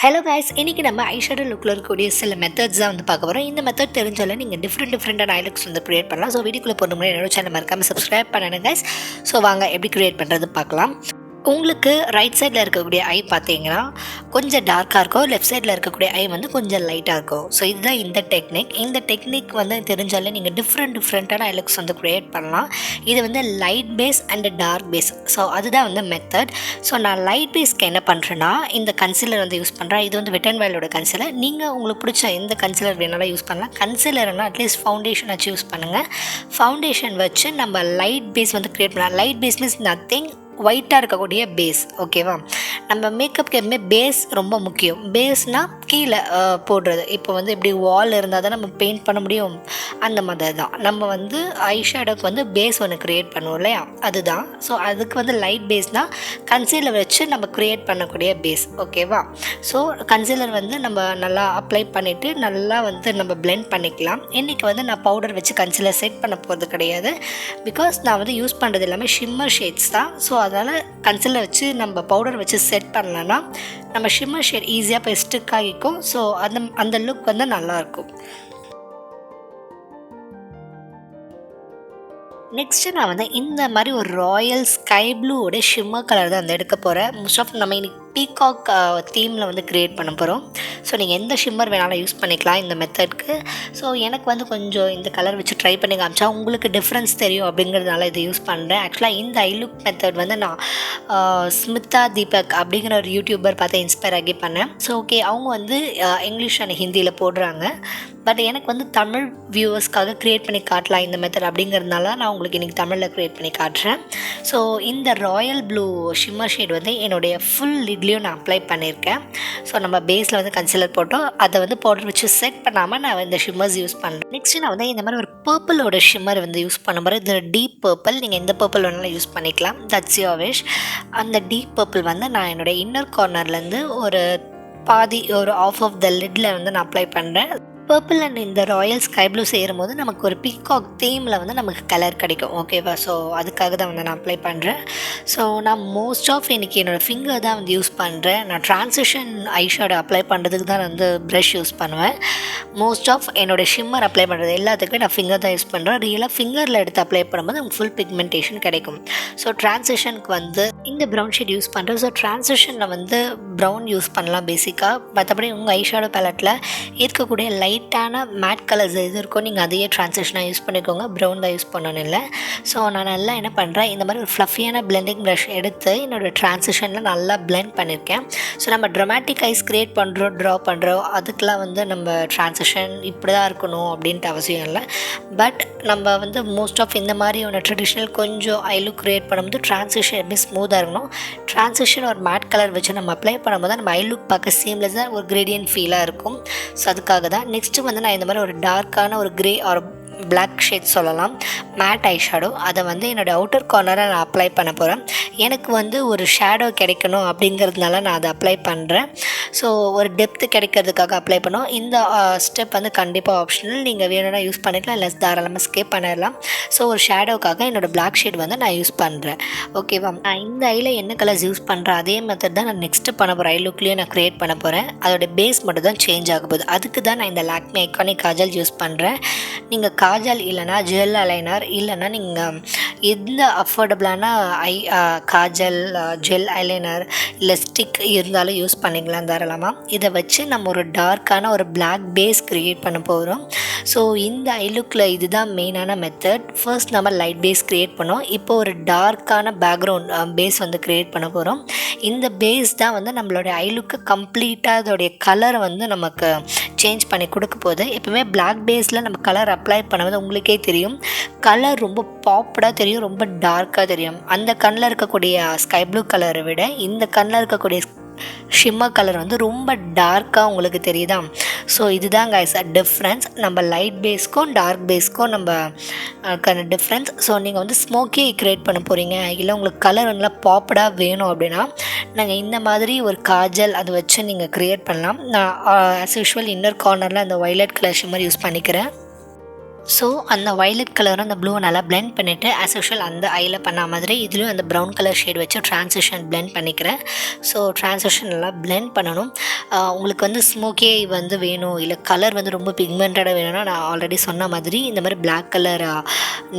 Hello guys, இன்றைக்கி நம்ம eyeshadow லுக்கில் இருக்கக்கூடிய சில மெத்தட்ஸ் தான் வந்து பார்க்க போகிறோம். இந்த மெத்தட் தெரிஞ்சாலும் நீங்கள் டிஃப்ரெண்டான ஐ லுக்ஸ் வந்து க்ரியேட் பண்ணலாம். ஸோ வீடியோக்குள்ளே போகிற முன்னாடி என்னோட சேனல் மறக்காமல் சப்ஸ்கிரைப் பண்ணணும் கைஸ். ஸோ வாங்க எப்படி க்ரியேட் பண்ணுறது பார்க்கலாம். உங்களுக்கு ரைட் சைடில் இருக்கக்கூடிய ஐ பார்த்தீங்கன்னா கொஞ்சம் டார்க்காக இருக்கும், லெஃப்ட் சைடில் இருக்கக்கூடிய ஐ வந்து கொஞ்சம் லைட்டாக இருக்கும். ஸோ இதுதான் இந்த டெக்னிக் வந்து தெரிஞ்சாலே நீங்கள் டிஃப்ரெண்டான ஐ லுக்ஸ் வந்து க்ரியேட் பண்ணலாம். இது வந்து light base and dark base. So அதுதான் வந்து மெத்தட். ஸோ நான் லைட் பேஸ்க்கு என்ன பண்ணுறேன்னா இந்த கன்சீலர் வந்து யூஸ் பண்ணுறேன். இது வந்து வெட் அண்ட் வைல்டோட கன்சீலர். நீங்கள் உங்களுக்கு பிடிச்ச எந்த கன்சீலர் வேணாலும் யூஸ் பண்ணலாம். கன்சீலர்னால் அட்லீஸ்ட் ஃபவுண்டேஷன் வச்சு யூஸ் பண்ணுங்கள். ஃபவுண்டேஷன் வச்சு நம்ம லைட் பேஸ் வந்து க்ரியேட் பண்ணலாம். லைட் பேஸ் மீன்ஸ் நத்திங் ஒயிட்டாக இருக்கக்கூடிய பேஸ். ஓகேவா? நம்ம மேக்கப்புக்கு எப்பவுமே பேஸ் ரொம்ப முக்கியம். பேஸ்னால் கீழே போடுறது. இப்போ வந்து இப்படி வால் இருந்தால் தான் நம்ம பெயிண்ட் பண்ண முடியும். அந்த மாதிரி தான் நம்ம வந்து ஐஷேடோக்கு வந்து பேஸ் ஒன்று க்ரியேட் பண்ணுவோம் இல்லையா, அதுதான். ஸோ அதுக்கு வந்து லைட் பேஸ்னால் கன்சீலர் வச்சு நம்ம க்ரியேட் பண்ணக்கூடிய பேஸ். ஓகேவா? ஸோ கன்சீலர் வந்து நம்ம நல்லா அப்ளை பண்ணிவிட்டு நல்லா வந்து நம்ம பிளெண்ட் பண்ணிக்கலாம். இன்றைக்கி வந்து நான் பவுடர் வச்சு கன்சீலர் செட் பண்ண போகிறது கிடையாது. பிகாஸ் நான் வந்து யூஸ் பண்ணுறது எல்லாமே ஷிம்மர் ஷேட்ஸ் தான். ஸோ அதனால் கன்சீலர் வச்சு நம்ம பவுடர் வச்சு செட் பண்ணலன்னா நம்ம ஷிம்மர் ஷேட் ஈஸியாக போய் ஸ்டிக் ஆகிக்கும். ஸோ அந்த லுக் வந்து நல்லாயிருக்கும். நெக்ஸ்ட்டு நான் வந்து இந்த மாதிரி ஒரு ராயல் ஸ்கை ப்ளூவோட ஷிம்மர் கலர் தான் வந்து எடுக்க போகிறேன். மோஸ்ட் ஆஃப் நம்ம இன்னைக்கு பீகாக் தீமில் வந்து க்ரியேட் பண்ண போகிறோம். ஸோ நீங்கள் எந்த ஷிம்மர் வேணாலும் யூஸ் பண்ணிக்கலாம் இந்த மெத்தட்க்கு. ஸோ எனக்கு வந்து கொஞ்சம் இந்த கலர் வச்சு ட்ரை பண்ணி காமிச்சா உங்களுக்கு டிஃப்ரென்ஸ் தெரியும் அப்படிங்கிறதுனால இதை யூஸ் பண்ணுறேன். ஆக்சுவலாக இந்த ஐ லுக் மெத்தட் வந்து நான் ஸ்மிதா தீபக் அப்படிங்கிற ஒரு யூடியூபர் பார்த்து இன்ஸ்பயர் ஆகி பண்ணேன். ஸோ ஓகே, அவங்க வந்து இங்கிலீஷ் அண்ட் ஹிந்தியில் போடுறாங்க. பட் எனக்கு வந்து தமிழ் வியூவர்ஸ்க்காக க்ரியேட் பண்ணி காட்டலாம் இந்த மெத்தட் அப்படிங்கிறதுனால நான் உங்களுக்கு இன்றைக்கி தமிழில் க்ரியேட் பண்ணி காட்டுறேன். ஸோ இந்த ராயல் ப்ளூ ஷிம்மர் ஷேட் வந்து என்னுடைய ஃபுல் லிட்லேயும் நான் அப்ளை பண்ணியிருக்கேன். ஸோ நம்ம பேஸில் வந்து கன்சீலர் போட்டோம், அதை வந்து பவுடர் வச்சு செட் பண்ணாமல் நான் இந்த ஷிம்மர்ஸ் யூஸ் பண்ணுறேன். நெக்ஸ்ட்டு நான் வந்து இந்த மாதிரி ஒரு பர்பிளோட ஷிம்மர் வந்து யூஸ் பண்ண போகிறேன். இது டீப் பர்பிள். நீங்கள் எந்த பர்பிள் வேணாலும் யூஸ் பண்ணிக்கலாம், தட்ஸ் யுவர் விஷ். அந்த டீப் பர்பிள் வந்து நான் என்னுடைய இன்னர் கார்னர்லேருந்து ஒரு பாதி ஒரு ஆஃப் ஆஃப் த லிட்டில் வந்து நான் அப்ளை பண்ணுறேன். பர்பிள் அண்ட் இந்த ராயல் ஸ்கை ப்ளூ செய்யும் போது நமக்கு ஒரு பீகாக் தீமில் வந்து நமக்கு கலர் கிடைக்கும். ஓகேவா? ஸோ அதுக்காக தான் வந்து நான் அப்ளை பண்ணுறேன். ஸோ நான் மோஸ்ட் ஆஃப் இன்றைக்கி என்னோடய ஃபிங்கர் தான் வந்து யூஸ் பண்ணுறேன். நான் ட்ரான்சிஷன் ஐஷேடோ அப்ளை பண்ணுறதுக்கு தான் வந்து ப்ரஷ் யூஸ் பண்ணுவேன். மோஸ்ட் ஆஃப் என்னோடய ஷிம்மர் அப்ளை பண்ணுறது எல்லாத்துக்குமே நான் ஃபிங்கர் தான் யூஸ் பண்ணுறேன். ரியலாக ஃபிங்கரில் எடுத்து அப்ளை பண்ணும்போது நமக்கு ஃபுல் பிக்மெண்டேஷன் கிடைக்கும். ஸோ ட்ரான்சிஷனுக்கு வந்து இந்த ப்ரௌன் ஷேட் யூஸ் பண்ணுறேன். ஸோ ட்ரான்சிஷனில் வந்து ப்ரௌன் யூஸ் பண்ணலாம் பேசிக்காக. மற்றபடி உங்கள் ஐஷேடோ பேலட்டில் இருக்கக்கூடிய லைட்டான மேட் கலர்ஸ் எது இருக்கோ நீங்கள் அதையே ட்ரான்சிஷனாக யூஸ் பண்ணிக்கோங்க. ப்ரௌன் தான் யூஸ் பண்ணணும் இல்லை. ஸோ நான் நல்லா என்ன பண்ணுறேன், இந்த மாதிரி ஒரு ஃப்ளஃபியான பிளெண்டிங் ப்ரஷ் எடுத்து என்னோடய ட்ரான்சிஷனில் நல்லா பிளெண்ட் பண்ணியிருக்கேன். ஸோ நம்ம ட்ரமாட்டிக் ஐஸ் க்ரியேட் பண்ணுறோம், ட்ரா பண்ணுறோம், அதுக்கெலாம் வந்து நம்ம ட்ரான்சிஷன் இப்படி தான் இருக்கணும் அப்படின்ட்டு அவசியம் இல்லை. பட் நம்ம வந்து மோஸ்ட் ஆஃப் இந்த மாதிரி ஒன்று ட்ரெடிஷ்னல் கொஞ்சம் ஐ லுக் க்ரியேட் பண்ணும்போது ட்ரான்சிஷன் எப்படி ஸ்மூத்தாக இருக்கணும். ட்ரான்சிஷன் ஒரு மேட் கலர் வச்சு நம்ம அப்ளை பண்ணும்போது நம்ம ஐ லுக் பார்க்க சீம்லெஸ்ஸாக ஒரு கிரேடியன்ட் ஃபீலாக இருக்கும். ஸோ அதுக்காக தான் நெக்ஸ்ட்டு வந்து நான் இந்த மாதிரி ஒரு டார்க்கான ஒரு க்ரே ஆர் பிளாக் ஷேட் சொல்லலாம், மேட் ஐ ஷேடோ. அதை வந்து என்னோடய அவுட்டர் கார்னரை நான் அப்ளை பண்ண போகிறேன். எனக்கு வந்து ஒரு ஷேடோ கிடைக்கணும் அப்படிங்கிறதுனால நான் அதை அப்ளை பண்ணுறேன். ஸோ ஒரு டெப்த்து கிடைக்கிறதுக்காக அப்ளை பண்ணோம். இந்த ஸ்டெப் வந்து கண்டிப்பாக ஆப்ஷனல். நீங்கள் வேணும்னா யூஸ் பண்ணிக்கலாம், இல்லை தாராளமாக ஸ்கிப் பண்ணிடலாம். ஸோ ஒரு ஷேடோக்காக என்னோடய பிளாக் ஷேட் வந்து நான் யூஸ் பண்ணுறேன். ஓகேவா? நான் இந்த ஐயில் என்ன கலர்ஸ் யூஸ் பண்ணுறேன் அதே மெத்தட் தான் நான் நெக்ஸ்ட்டு பண்ண போகிறேன். ஐ லுக்லேயும் நான் க்ரியேட் பண்ண போகிறேன். அதோடய பேஸ் மட்டும் தான் சேஞ்ச் ஆக போகுது. அதுக்கு தான் நான் இந்த லாக்மி ஐகானிக் காஜல் யூஸ் பண்ணுறேன். நீங்கள் காஜல் இல்லைனா ஜெல் அலைனர் இல்லைனா நீங்கள் எந்த அஃபோர்டபுளான காஜல் ஜெல் ஐலைனர் இல்லை ஸ்டிக் இருந்தாலும் யூஸ் பண்ணிக்கலாம் தாராளமாக. இதை வச்சு நம்ம ஒரு டார்க்கான ஒரு பிளாக் பேஸ் க்ரியேட் பண்ண போகிறோம். ஸோ இந்த ஐ லுக்கில் இதுதான் மெயினான மெத்தட். ஃபர்ஸ்ட் நம்ம லைட் பேஸ் க்ரியேட் பண்ணோம், இப்போ ஒரு டார்க்கான பேக்ரவுண்ட் பேஸ் வந்து க்ரியேட் பண்ண போகிறோம். இந்த பேஸ் தான் வந்து நம்மளுடைய ஐ லுக்கு கம்ப்ளீட்டாக அதோடைய கலரை வந்து நமக்கு சேஞ்ச் பண்ணி கொடுக்க போகுது. எப்பவுமே பிளாக் பேஸில் நம்ம கலர் அப்ளை பண்ணும்போது உங்களுக்கே தெரியும் கலர் ரொம்ப பாப்டாக தெரியும், ரொம்ப டார்க்காக தெரியும். அந்த கண்ணில் இருக்கக்கூடிய ஸ்கை ப்ளூ கலரை விட இந்த கண்ணில் இருக்கக்கூடிய ஷிம்மர் கலர் வந்து ரொம்ப டார்க்காக உங்களுக்கு தெரியுதா? ஸோ இதுதான் கைஸ் டிஃப்ரென்ஸ் நம்ம லைட் பேஸ்க்கும் டார்க் பேஸ்க்கும் நம்ம டிஃப்ரென்ஸ். ஸோ நீங்கள் வந்து ஸ்மோக்கி க்ரியேட் பண்ண போகிறீங்க, இல்லை உங்களுக்கு கலர் நல்லா பாப்டாக வேணும் அப்படின்னா நாங்கள் இந்த மாதிரி ஒரு காஜல் அதை வச்சு நீங்கள் க்ரியேட் பண்ணலாம். நான் ஆஸ் யூஷுவல் இன்னர் கார்னரில் அந்த வைலட் கலர் ஷிம்மர் யூஸ் பண்ணிக்கிறேன். ஸோ அந்த வயலட் கலரும் அந்த ப்ளூவை நல்லா பிளெண்ட் பண்ணிவிட்டு ஆஸ் யூஷுவல் அந்த ஐயில் பண்ண மாதிரி இதுலேயும் அந்த ப்ரௌன் கலர் ஷேட் வச்சு ட்ரான்சிஷன் பிளெண்ட் பண்ணிக்கிறேன். ஸோ ட்ரான்சிஷன் நல்லா பிளெண்ட் பண்ணணும். உங்களுக்கு வந்து ஸ்மோக்கி ஐ வந்து வேணும், இல்லை கலர் வந்து ரொம்ப பிக்மெண்டடாக வேணும்னா நான் ஆல்ரெடி சொன்ன மாதிரி இந்த மாதிரி பிளாக் கலர்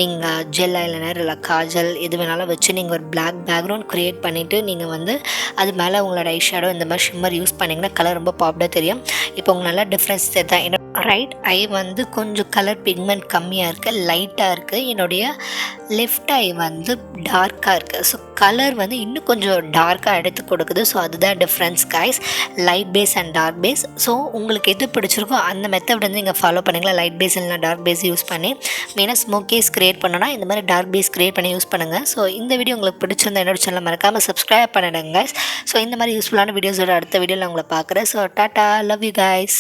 நீங்கள் ஜெல் ஐலைனர் இல்லை காஜல் எது வேணாலும் வச்சு நீங்கள் ஒரு பிளாக் பேக்ரவுண்ட் க்ரியேட் பண்ணிவிட்டு நீங்கள் வந்து அது மேலே உங்களோட ஐஷேடோ இந்த மாதிரி ஷிம்மர் யூஸ் பண்ணிங்கன்னா கலர் ரொம்ப பாப்டாக தெரியும். இப்போ உங்களுக்கு நல்லா டிஃப்ரென்ஸ் தெரியும். என்னோட ரைட் ஐ வந்து கொஞ்சம் கலர் பிக்மெண்ட் கம்மியாக இருக்குது, லைட்டாக இருக்குது. என்னுடைய லெஃப்ட் ஐ வந்து டார்க்காக இருக்குது. ஸோ கலர் வந்து இன்னும் கொஞ்சம் டார்க்காக எடுத்து கொடுக்குது. ஸோ அதுதான் difference guys, light base and dark base. So உங்களுக்கு எது பிடிச்சிருக்கோ அந்த மெத்தட் வந்து நீங்கள் ஃபாலோ பண்ணிக்கலாம். லைட் பேஸ் இல்லைனா டார்க் பேஸ் யூஸ் பண்ணி மெயினாக ஸ்மோக்கேஸ் க்ரியேட் பண்ணோன்னா இந்த மாதிரி டார்க் பேஸ் க்ரியேட் பண்ணி யூஸ் பண்ணுங்கள். ஸோ இந்த வீடியோ உங்களுக்கு பிடிச்சிருந்தா என்னோட சேனலை மறக்காமல் சப்ஸ்கிரைப் பண்ணிடுங்க கைஸ். ஸோ இந்த மாதிரி யூஸ்ஃபுல்லான வீடியோஸோட அடுத்த வீடியோவில் உங்களை பார்க்குறேன். So tata, love you guys.